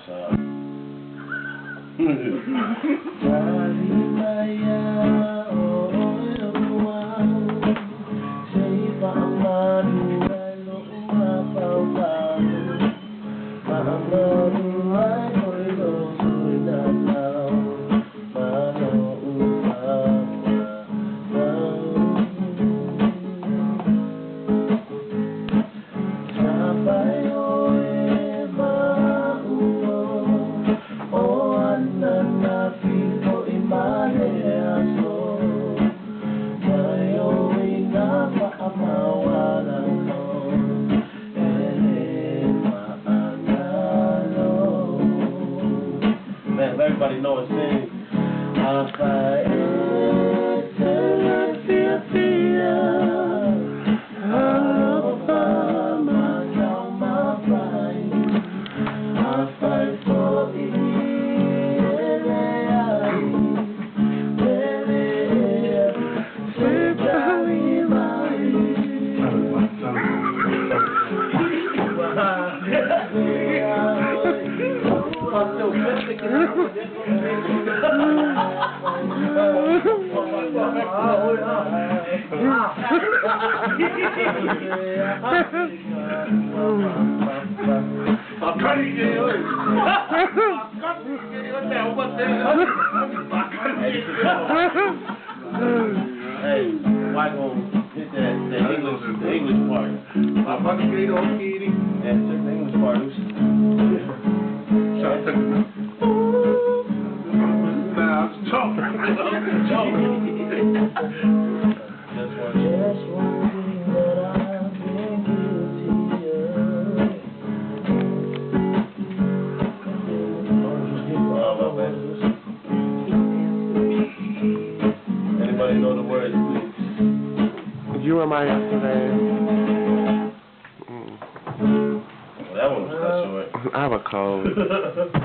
outside. Everybody know it sings. Hey, why go hit the English part? Yeah, check the English part. Anybody know the words, please? You were mine yesterday. Well, that one was cut short. I have a cold.